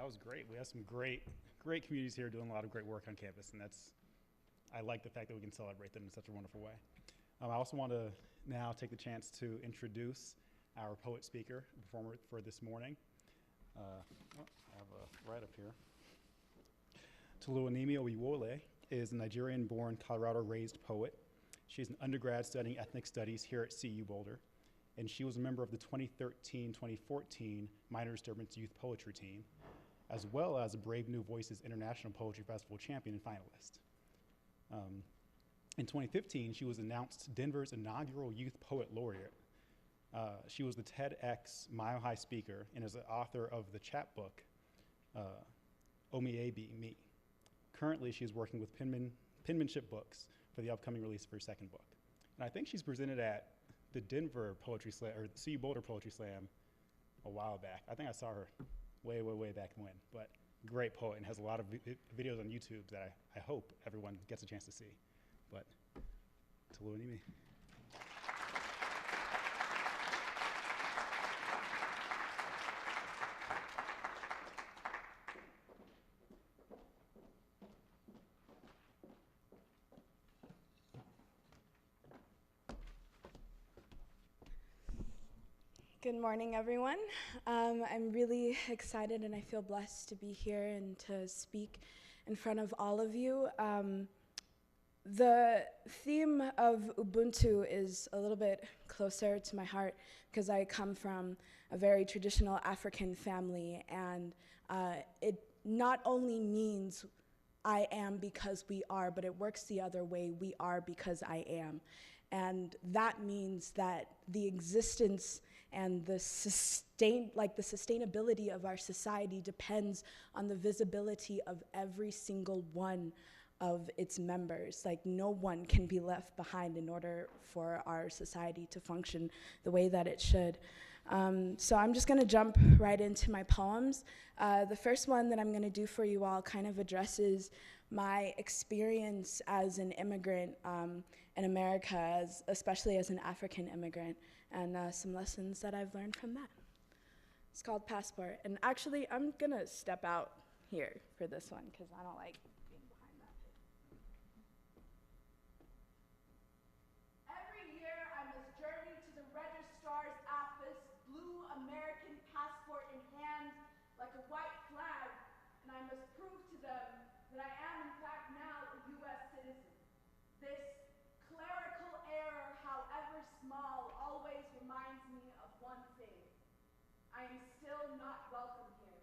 That was great. We have some great communities here doing a lot of great work on campus, and I like the fact that we can celebrate them in such a wonderful way. I also want to now take the chance to introduce our poet speaker, performer for this morning. I have right up here. Toluwanimi Oyiwole is a Nigerian-born, Colorado-raised poet. She's an undergrad studying ethnic studies here at CU Boulder, and she was a member of the 2013-2014 Minor Disturbance Youth Poetry Team, as well as a Brave New Voices International Poetry Festival champion and finalist. In 2015, she was announced Denver's inaugural Youth Poet Laureate. She was the TEDx Mile High speaker and is the author of the chapbook, Omiebi Me. Currently, she is working with Penmanship Books for the upcoming release of her second book. And I think she's presented at the Denver Poetry Slam, or the CU Boulder Poetry Slam a while back. I think I saw her way back when, but great poet and has a lot of videos on YouTube that I hope everyone gets a chance to see. But Toluwanimi. Good morning, everyone. I'm really excited and I feel blessed to be here and to speak in front of all of you. The theme of Ubuntu is a little bit closer to my heart because I come from a very traditional African family, and it not only means I am because we are, but it works the other way. We are because I am. And that means that the existence and the sustainability of our society depends on the visibility of every single one of its members. Like, no one can be left behind in order for our society to function the way that it should. So I'm just gonna jump right into my poems. The first one that I'm gonna do for you all kind of addresses my experience as an immigrant in America, especially as an African immigrant, and some lessons that I've learned from that. It's called Passport. And actually, I'm gonna step out here for this one because I don't like being behind that. Every year, I must journey to the registrar's office, blue American passport in hand, like a white flag, and I must prove to them that I am, in fact, now a U.S. citizen. This clerical error, however small, always reminds me of one thing. I am still not welcome here.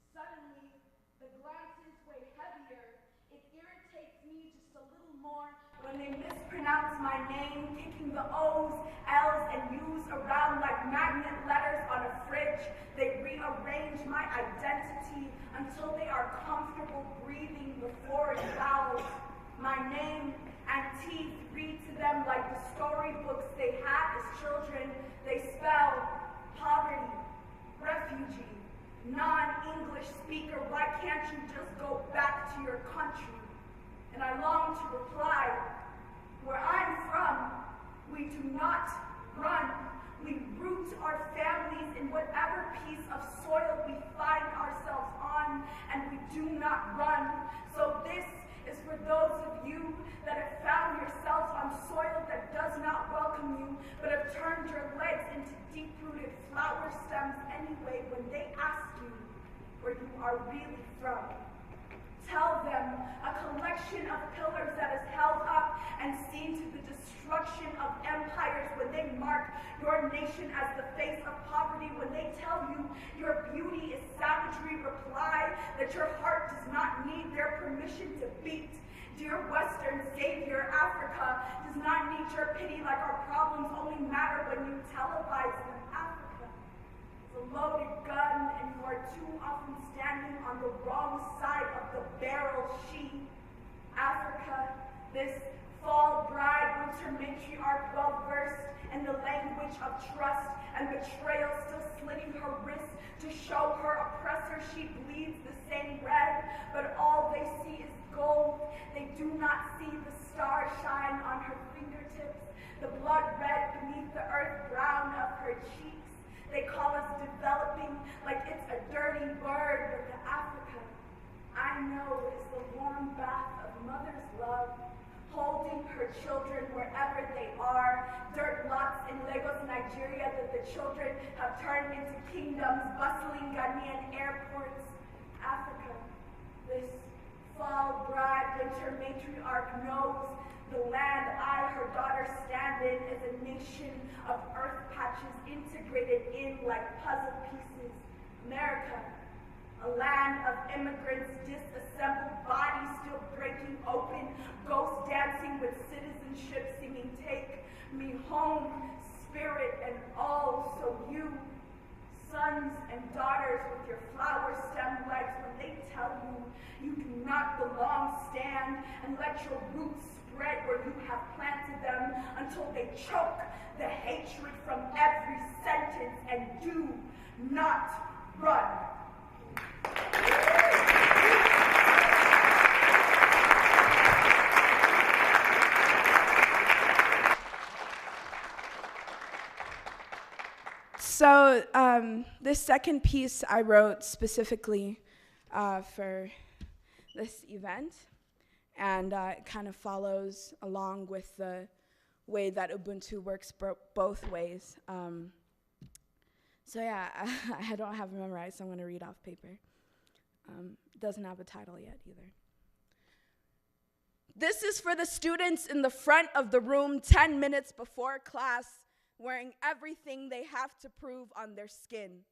Suddenly, the glances weigh heavier. It irritates me just a little more when they mispronounce my name, kicking the O's, L's, and U's around like magnet letters on a fridge. They rearrange my identity until they are comfortable breathing before it vowels. My name and teeth read to them like the storybooks they had as children. They spell poverty, refugee, non-English speaker. Why can't you just go back to your country? And I long to reply, where I'm from, we do not run. We root our families in whatever piece of soil we find ourselves on, and we do not run. So this is for those of you that have found yourselves on soil that does not welcome you, but have turned your legs into deep-rooted flower stems anyway when they ask you where you are really from. Tell them a collection of pillars that is held up and seen to the destruction of empires when they mark your nation as the face of poverty, when they tell you your beauty is savagery, reply that your heart does not need their permission to beat. Dear Western savior, Africa does not need your pity, like our problems only matter when you televise them. Africa is a loaded gun, and you are too often standing on the wrong side of the barrel. Africa, this fall bride, winter matriarch, well-versed in the language of trust and betrayal, still slitting her wrist to show her oppressor she bleeds the same red, but all they see is gold. They do not see the star shine on her fingertips, the blood red beneath the earth brown of her cheeks. They call us developing like it's a dirty bird, but the Africa I know is the warm bath of mother's love, holding her children wherever they are. Dirt lots in Lagos, Nigeria that the children have turned into kingdoms, bustling Ghanaian airports. Africa, this fall bride, winter matriarch knows the land I, her daughter, stand in is a nation of earth patches integrated in like puzzle pieces. America, a land of immigrants, disassembled bodies still breaking open, ghosts dancing with citizenship, singing, "Take me home, spirit and all." So you, sons and daughters with your flower stem legs, when they tell you you do not belong, stand and let your roots spread where you have planted them until they choke the hatred from every sentence, and do not run. So this second piece I wrote specifically for this event, and it kind of follows along with the way that Ubuntu works both ways. So yeah, I don't have it memorized, so I'm gonna read off paper. It doesn't have a title yet either. This is for the students in the front of the room 10 minutes before class, wearing everything they have to prove on their skin.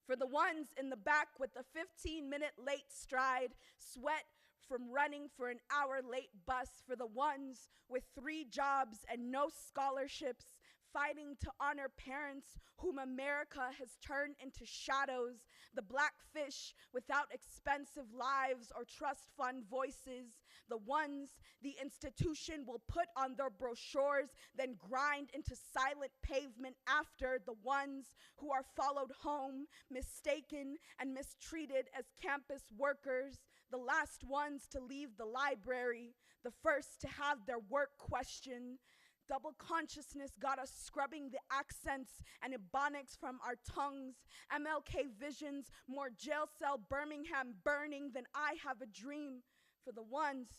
For the ones in the back with the 15-minute late stride, sweat from running for an hour late bus. For the ones with 3 jobs and no scholarships, fighting to honor parents whom America has turned into shadows. The black fish without expensive lives or trust fund voices. The ones the institution will put on their brochures, then grind into silent pavement after. The ones who are followed home, mistaken and mistreated as campus workers. The last ones to leave the library, the first to have their work questioned. Double consciousness got us scrubbing the accents and ebonics from our tongues. MLK visions, more jail cell Birmingham burning than I have a dream. For the ones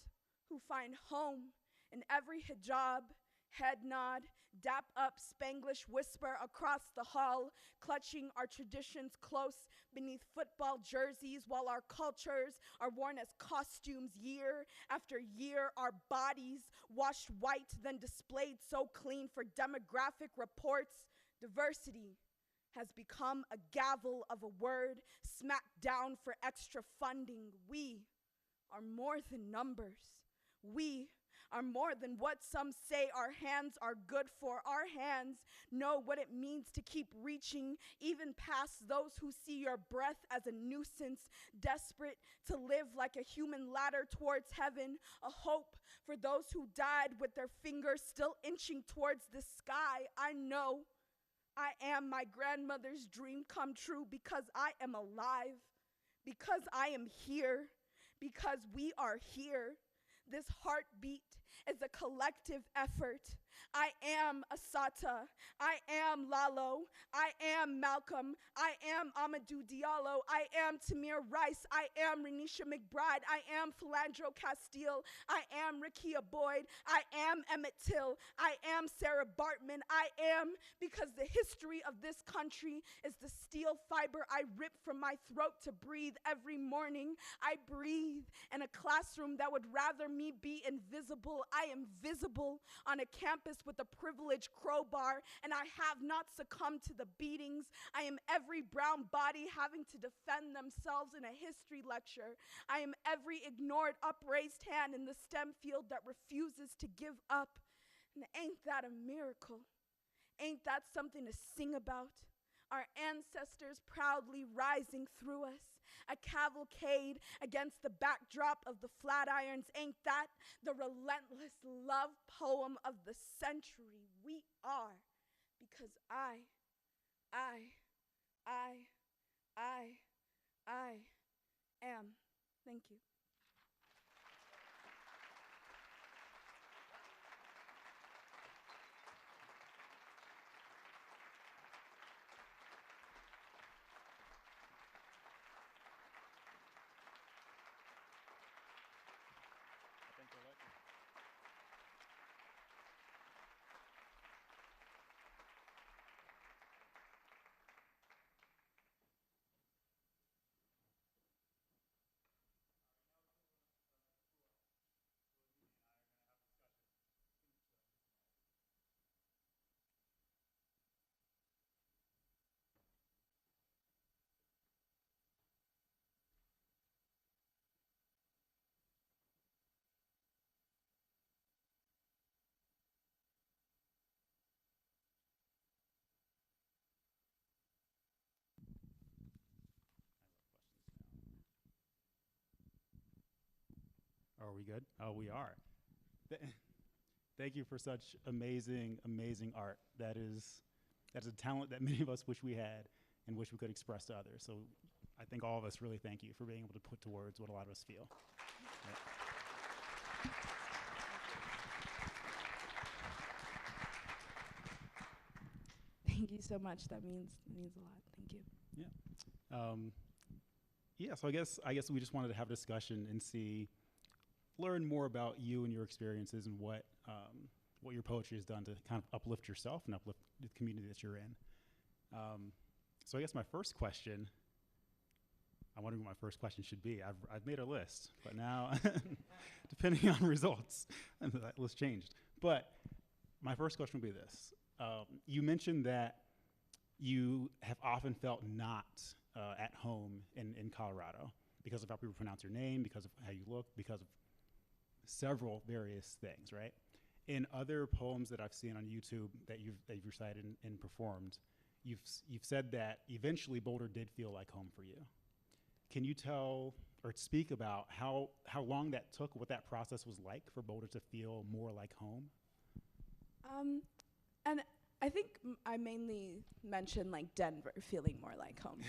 who find home in every hijab, head nod, dap up Spanglish whisper across the hall, clutching our traditions close beneath football jerseys while our cultures are worn as costumes year after year. Our bodies washed white, then displayed so clean for demographic reports. Diversity has become a gavel of a word smacked down for extra funding. We are more than numbers. We are more than what some say our hands are good for. Our hands know what it means to keep reaching, even past those who see your breath as a nuisance, desperate to live like a human ladder towards heaven, a hope for those who died with their fingers still inching towards the sky. I know I am my grandmother's dream come true because I am alive, because I am here, because we are here. This heartbeat is a collective effort. I am Assata. I am Lalo. I am Malcolm. I am Amadou Diallo. I am Tamir Rice. I am Renisha McBride. I am Philandro Castile. I am Rakia Boyd. I am Emmett Till. I am Sarah Bartman. I am because the history of this country is the steel fiber I rip from my throat to breathe every morning. I breathe in a classroom that would rather me be invisible. I am visible on a campus with a privileged crowbar, and I have not succumbed to the beatings. I am every brown body having to defend themselves in a history lecture. I am every ignored upraised hand in the STEM field that refuses to give up. And ain't that a miracle? Ain't that something to sing about? Our ancestors proudly rising through us. A cavalcade against the backdrop of the Flatirons. Ain't that the relentless love poem of the century? We are, because I am. Thank you. we good? Oh, we are. Thank you for such amazing, amazing art. That's a talent that many of us wish we had and wish we could express to others. So I think all of us really thank you for being able to put to words what a lot of us feel. Yeah. Thank you so much. That means a lot. Thank you. Yeah, so I guess we just wanted to have a discussion and learn more about you and your experiences and what your poetry has done to kind of uplift yourself and uplift the community that you're in. So I guess my first question, I wonder what my first question should be. I've made a list, but now, depending on results, that list changed. But my first question would be this. You mentioned that you have often felt not at home in Colorado because of how people pronounce your name, because of how you look, because of several various things, right? In other poems that I've seen on YouTube that you've recited and performed, you've said that eventually Boulder did feel like home for you. Can you tell or speak about how long that took, what that process was like for Boulder to feel more like home? And I think I mainly mentioned like Denver feeling more like home,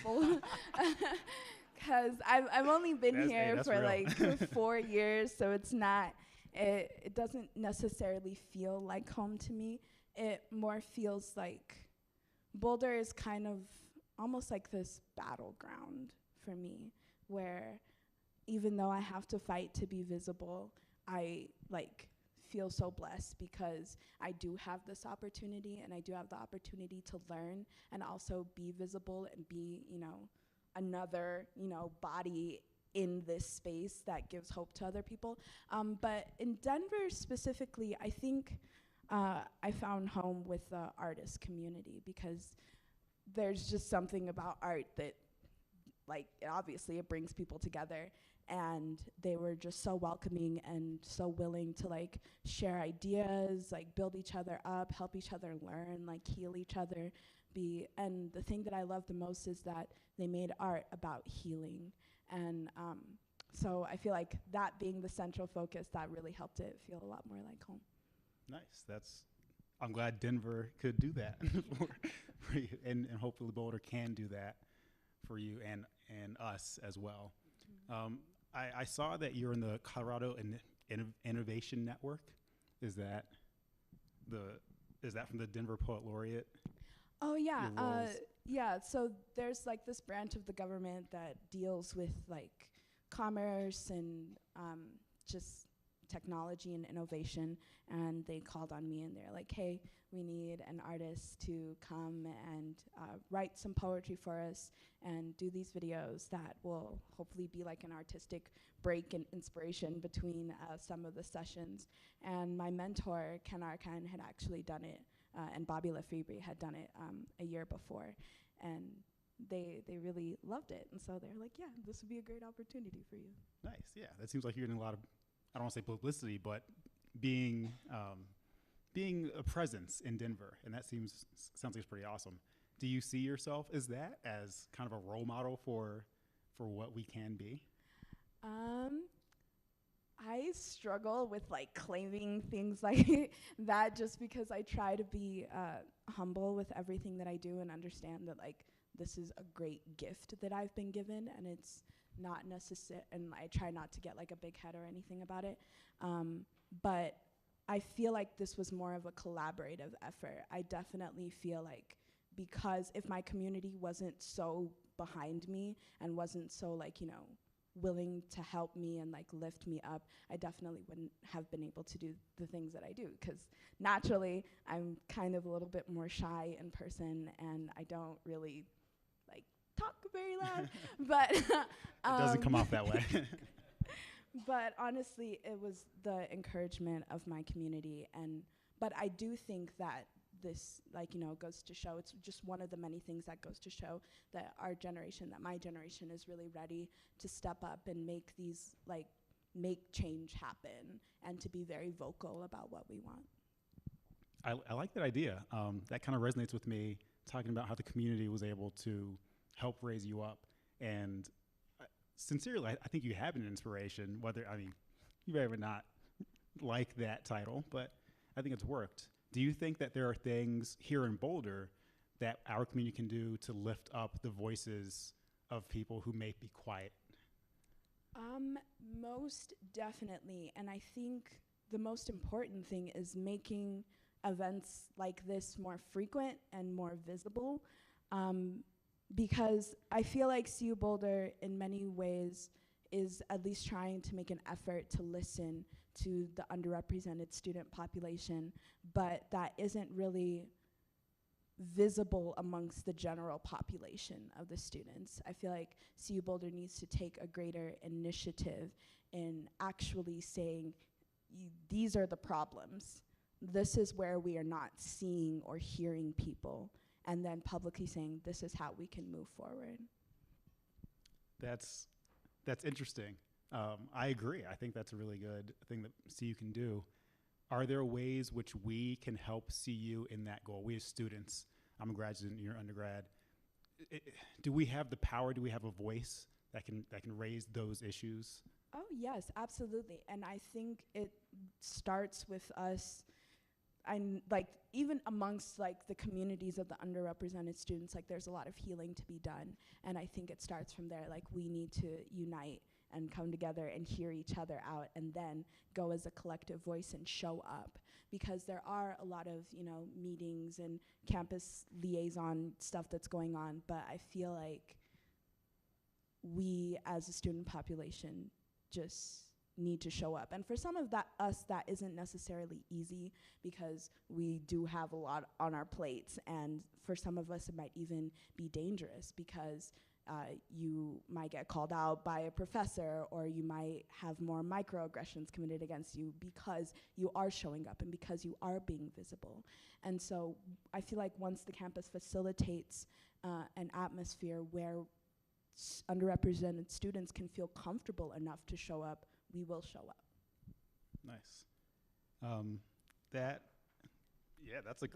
because I've only been here for like 4 years, so it's not. It doesn't necessarily feel like home to me. It more feels like Boulder is kind of almost like this battleground for me, where even though I have to fight to be visible, I like feel so blessed because I do have this opportunity, and I do have the opportunity to learn and also be visible and be, another, body in this space that gives hope to other people. But in Denver specifically, I think I found home with the artist community, because there's just something about art that, like, obviously it brings people together, and they were just so welcoming and so willing to like share ideas, like build each other up, help each other learn, like heal each other. And the thing that I love the most is that they made art about healing. And so I feel like that being the central focus, that really helped it feel a lot more like home. Nice. I'm glad Denver could do that for you, and hopefully Boulder can do that for you and us as well. I saw that you're in the Colorado Innovation Network. Is that from the Denver Poet Laureate? Oh yeah, yeah. So there's like this branch of the government that deals with like commerce and just technology and innovation, and they called on me and they're like, hey, we need an artist to come and write some poetry for us and do these videos that will hopefully be like an artistic break and inspiration between some of the sessions. And my mentor, Ken Arkan, had actually done it, and Bobby Lefebvre had done it a year before, and they really loved it. And so they're like, yeah, this would be a great opportunity for you. Nice, yeah. That seems like you're getting a lot of, I don't want to say publicity, but being a presence in Denver, and that sounds like it's pretty awesome. Do you see yourself as kind of a role model for what we can be? I struggle with like claiming things like that, just because I try to be humble with everything that I do and understand that like this is a great gift that I've been given, and it's not necessary, and I try not to get like a big head or anything about it. But I feel like this was more of a collaborative effort. I definitely feel like, because if my community wasn't so behind me and wasn't so like, willing to help me and like lift me up, I definitely wouldn't have been able to do the things that I do, because naturally I'm kind of a little bit more shy in person and I don't really like talk very loud. But it doesn't come off that way. But honestly, it was the encouragement of my community, but I do think that this goes to show, it's just one of the many things that goes to show that my generation is really ready to step up and make change happen, and to be very vocal about what we want. I like that idea. That kind of resonates with me, talking about how the community was able to help raise you up. And sincerely, I think you have been an inspiration, you may have not like that title, but I think it's worked. Do you think that there are things here in Boulder that our community can do to lift up the voices of people who may be quiet? Most definitely. And I think the most important thing is making events like this more frequent and more visible. Because I feel like CU Boulder in many ways is at least trying to make an effort to listen to the underrepresented student population, but that isn't really visible amongst the general population of the students. I feel like CU Boulder needs to take a greater initiative in actually saying, these are the problems. This is where we are not seeing or hearing people, and then publicly saying, this is how we can move forward. That's interesting. I agree. I think that's a really good thing that CU can do. Are there ways which we can help CU in that goal? We as students, I'm a grad student, you're undergrad. Do we have the power? Do we have a voice that can raise those issues? Oh yes, absolutely. And I think it starts with us. Like even amongst like the communities of the underrepresented students, like there's a lot of healing to be done. And I think it starts from there. Like we need to unite and come together and hear each other out, and then go as a collective voice and show up. Because there are a lot of, meetings and campus liaison stuff that's going on, but I feel like we as a student population just need to show up. And for some of us, that isn't necessarily easy because we do have a lot on our plates. And for some of us, it might even be dangerous because you might get called out by a professor, or you might have more microaggressions committed against you because you are showing up and because you are being visible. And so I feel like once the campus facilitates an atmosphere where underrepresented students can feel comfortable enough to show up, we will show up. Nice. That's a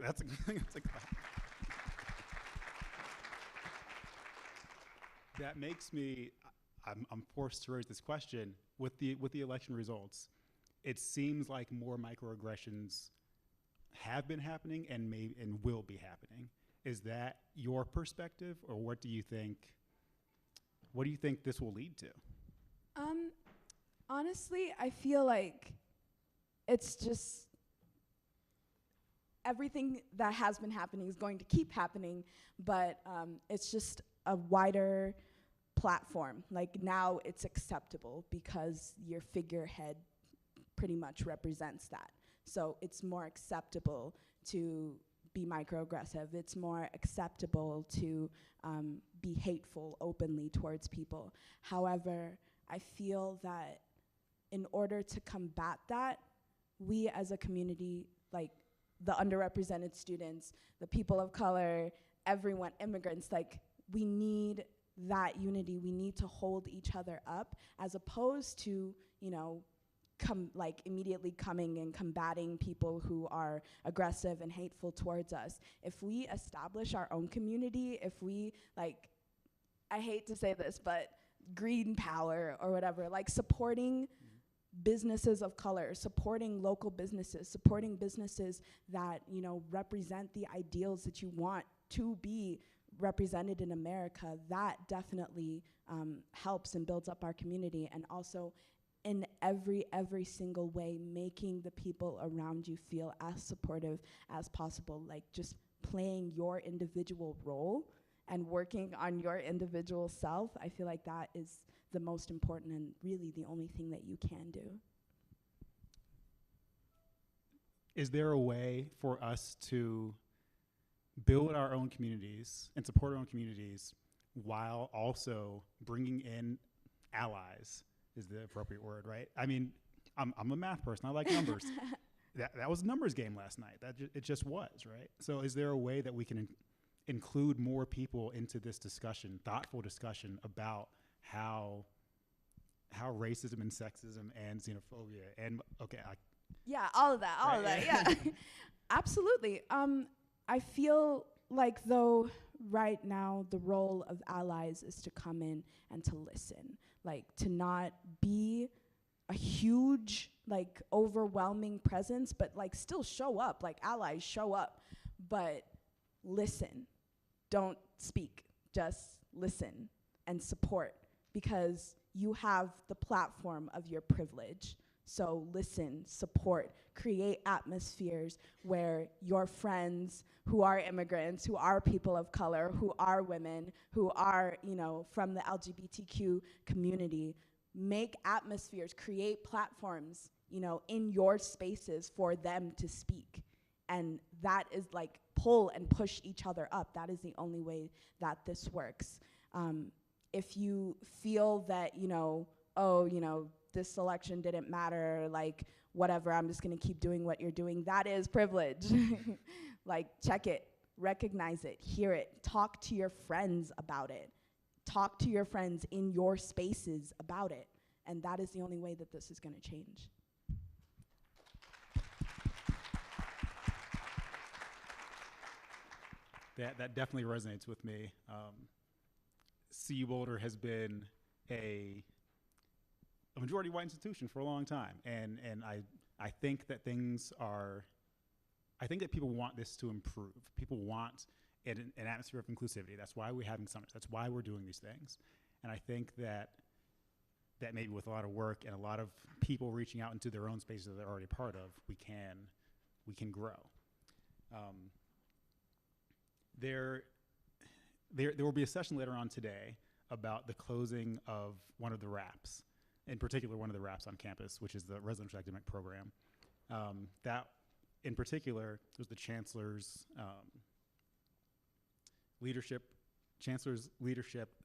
that makes me, I'm forced to raise this question. With the election results, it seems like more microaggressions have been happening and will be happening. Is that your perspective, or what do you think this will lead to? Honestly, I feel like it's just everything that has been happening is going to keep happening, but it's just a wider platform. Like now it's acceptable because your figurehead pretty much represents that. So it's more acceptable to be microaggressive. It's more acceptable to be hateful openly towards people. However, I feel that in order to combat that, we as a community, like the underrepresented students, the people of color, everyone, immigrants, like we need that unity. We need to hold each other up, as opposed to, immediately coming and combating people who are aggressive and hateful towards us. If we establish our own community, if we, I hate to say this, but green power or whatever, supporting businesses of color, supporting local businesses, supporting businesses that, represent the ideals that you want to be represented in America, that definitely helps and builds up our community. And also in every single way, making the people around you feel as supportive as possible, like just playing your individual role and working on your individual self. I feel like that is the most important and really the only thing that you can do. Is there a way for us to build our own communities and support our own communities while also bringing in allies, is the appropriate word, right? I mean, I'm a math person. I like numbers. That was a numbers game last night. It just was, right? So is there a way that we can include more people into this discussion, thoughtful discussion about how racism and sexism and xenophobia and all of that, yeah. Absolutely. I feel like though right now the role of allies is to come in and to listen, like to not be a huge, like, overwhelming presence, but like still show up, like allies show up, but listen. Don't speak, just listen and support, because you have the platform of your privilege. So listen, support, create atmospheres where your friends who are immigrants, who are people of color, who are women, who are, you know, from the LGBTQ community, make atmospheres, create platforms, you know, in your spaces for them to speak. And that is like pull and push each other up. That is the only way that this works. If you feel that, you know, oh, you know, this election didn't matter, like, whatever, I'm just gonna keep doing what you're doing, that is privilege. Like, check it, recognize it, hear it, talk to your friends about it. Talk to your friends in your spaces about it. And that is the only way that this is gonna change. That definitely resonates with me. CU Boulder has been a majority white institution for a long time, and I think that I think that people want this to improve. People want an atmosphere of inclusivity. That's why we're having summits. That's why we're doing these things. And I think that maybe with a lot of work and a lot of people reaching out into their own spaces that they're already part of, we can grow. There will be a session later on today about the closing of one of the RAPs, in particular one of the RAPs on campus, which is the Residential Academic Program. That, in particular, was the Chancellor's Leadership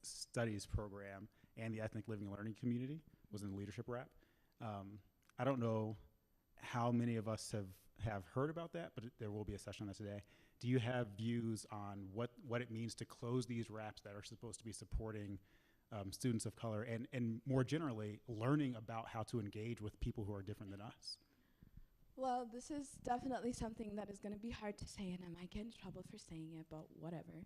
Studies Program, and the Ethnic Living and Learning Community was in the Leadership RAP. I don't know how many of us have heard about that, but there will be a session on that today. Do you have views on what it means to close these RAPs that are supposed to be supporting students of color, and more generally, learning about how to engage with people who are different than us? Well, this is definitely something that is going to be hard to say, and I might get in trouble for saying it, but whatever.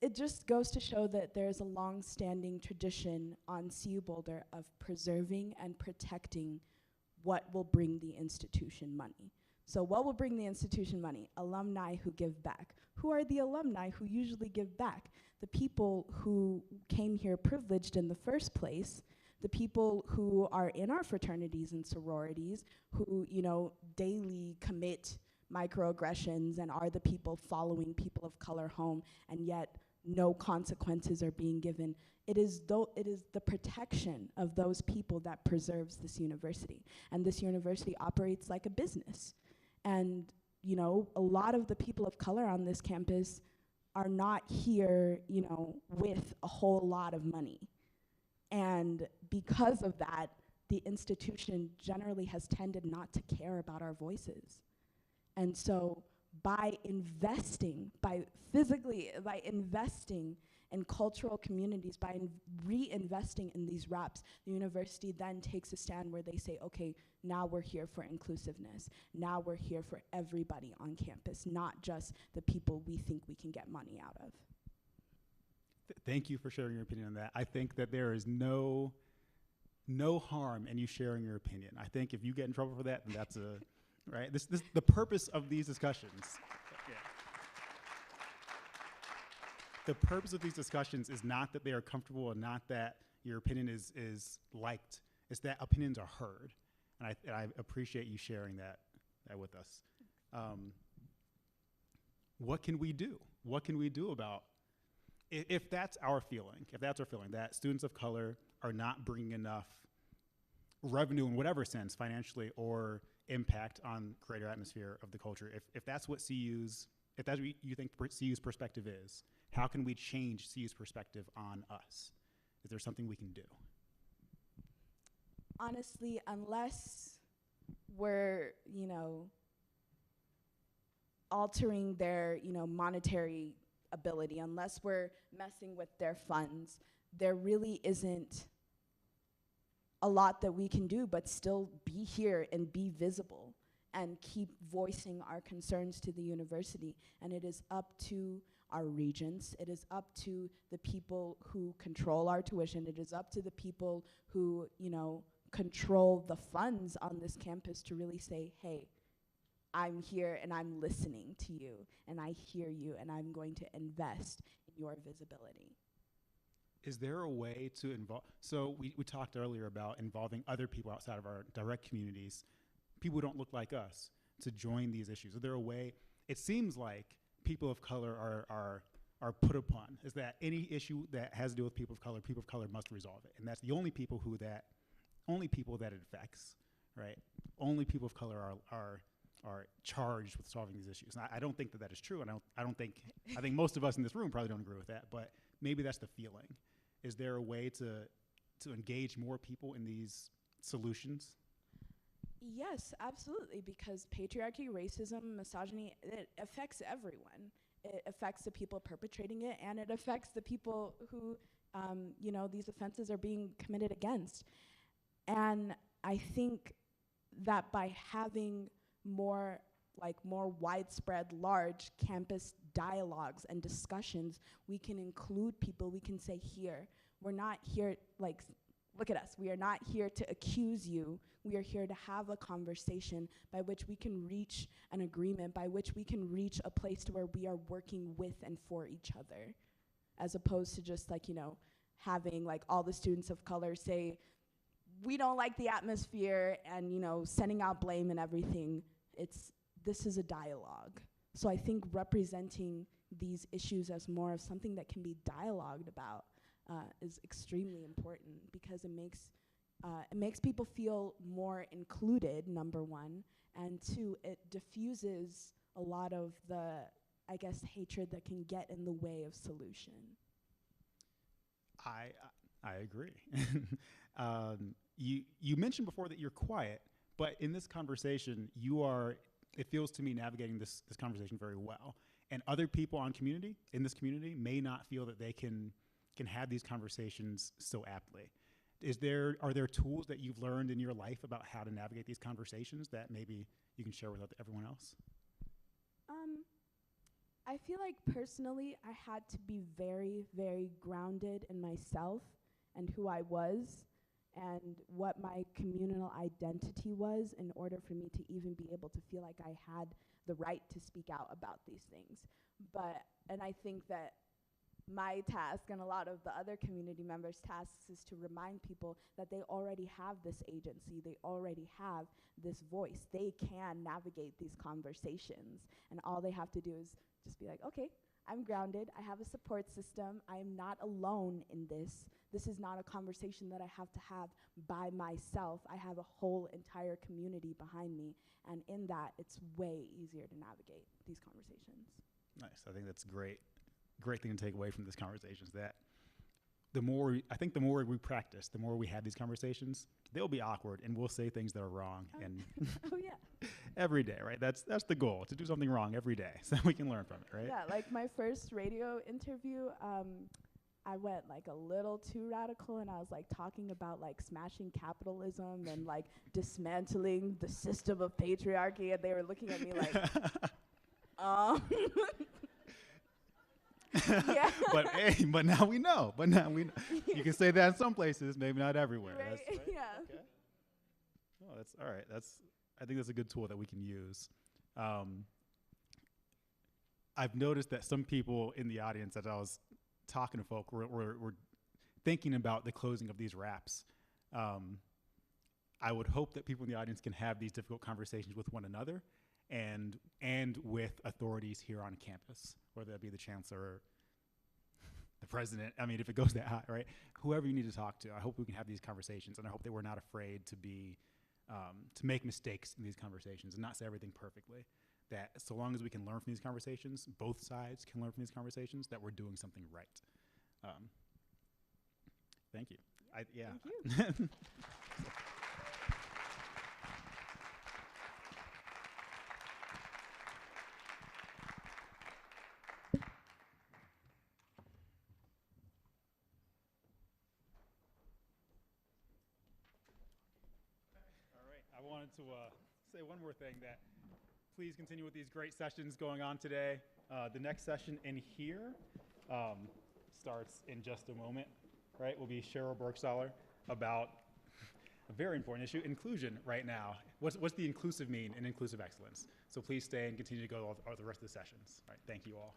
It just goes to show that there's a long-standing tradition on CU Boulder of preserving and protecting what will bring the institution money. So what will bring the institution money? Alumni who give back. Who are the alumni who usually give back? The people who came here privileged in the first place, the people who are in our fraternities and sororities, who, you know, daily commit microaggressions and are the people following people of color home, and yet no consequences are being given. It is the protection of those people that preserves this university. And this university operates like a business. And, you know, a lot of the people of color on this campus are not here, you know, with a whole lot of money. And because of that, the institution generally has tended not to care about our voices. And so by investing in cultural communities, by reinvesting in these RAPs, the university then takes a stand where they say, okay, now we're here for inclusiveness. Now we're here for everybody on campus, not just the people we think we can get money out of. Thank you for sharing your opinion on that. I think that there is no harm in you sharing your opinion. I think if you get in trouble for that, then that's right? This the purpose of these discussions. Yeah. The purpose of these discussions is not that they are comfortable and not that your opinion is liked. It's that opinions are heard. And I appreciate you sharing that with us. What can we do? What can we do about, if that's our feeling, that students of color are not bringing enough revenue in whatever sense, financially or impact on greater atmosphere of the culture, if that's what if that's what you think CU's perspective is, how can we change CU's perspective on us? Is there something we can do? Honestly, unless we're, you know, altering their, you know, monetary ability, unless we're messing with their funds, there really isn't a lot that we can do but still be here and be visible and keep voicing our concerns to the university. And it is up to our regents. It is up to the people who control our tuition. It is up to the people who, control the funds on this campus to really say, hey, I'm here and I'm listening to you and I hear you and I'm going to invest in your visibility. Is there a way to involve, so we talked earlier about involving other people outside of our direct communities, people who don't look like us, to join these issues? Is there a way? It seems like people of color are put upon, is that any issue that has to do with people of color must resolve it. And that's the only people that it affects, right? Only people of color are charged with solving these issues. And I don't think that is true, and I think most of us in this room probably don't agree with that, but maybe that's the feeling. Is there a way to engage more people in these solutions? Yes, absolutely, because patriarchy, racism, misogyny, it affects everyone. It affects the people perpetrating it, and it affects the people who, these offenses are being committed against. And I think that by having more widespread, large campus dialogues and discussions, we can include people. We can say, here, we're not here, look at us. We are not here to accuse you. We are here to have a conversation by which we can reach an agreement, by which we can reach a place to where we are working with and for each other, as opposed to just having all the students of color say, we don't like the atmosphere, and sending out blame and everything. This is a dialogue. So I think representing these issues as more of something that can be dialogued about is extremely important, because it makes people feel more included, number one, and two, it diffuses a lot of the, hatred that can get in the way of solution. I agree. You mentioned before that you're quiet, but in this conversation, it feels to me, navigating this conversation very well. And other people in this community may not feel that they can have these conversations so aptly. Are there tools that you've learned in your life about how to navigate these conversations that maybe you can share with everyone else? I feel like personally, I had to be very, very grounded in myself and who I was and what my communal identity was in order for me to even be able to feel like I had the right to speak out about these things. And I think that my task and a lot of the other community members' tasks is to remind people that they already have this agency, they already have this voice, they can navigate these conversations, and all they have to do is just be like, okay, I'm grounded, I have a support system, I am not alone in this. This is not a conversation that I have to have by myself. I have a whole entire community behind me, and in that, it's way easier to navigate these conversations. Nice. I think that's great thing to take away from this conversation is that the more we practice, the more we have these conversations, they'll be awkward and we'll say things that are wrong. And oh yeah. Every day, right? That's the goal, to do something wrong every day so we can learn from it, right? Yeah, like my first radio interview, I went a little too radical, and I was talking about smashing capitalism and dismantling the system of patriarchy, and they were looking at me yeah. but now we know. You can say that in some places, maybe not everywhere. Right. That's right. Yeah. Okay. Oh, that's all right. I think that's a good tool that we can use. I've noticed that some people in the audience, as I was talking to folk, were thinking about the closing of these wraps. I would hope that people in the audience can have these difficult conversations with one another and with authorities here on campus, whether that be the chancellor or the president. I mean, if it goes that high, right? Whoever you need to talk to, I hope we can have these conversations, and I hope that we're not afraid to make mistakes in these conversations and not say everything perfectly. That so long as we can learn from these conversations, both sides can learn from these conversations, that we're doing something right. Thank you. Thank you. I wanted to say one more thing, that please continue with these great sessions going on today. The next session in here starts in just a moment, right? Will be Cheryl Burkstaller about a very important issue, inclusion right now. What's the inclusive mean in inclusive excellence? So please stay and continue to go all the rest of the sessions. All right, thank you all.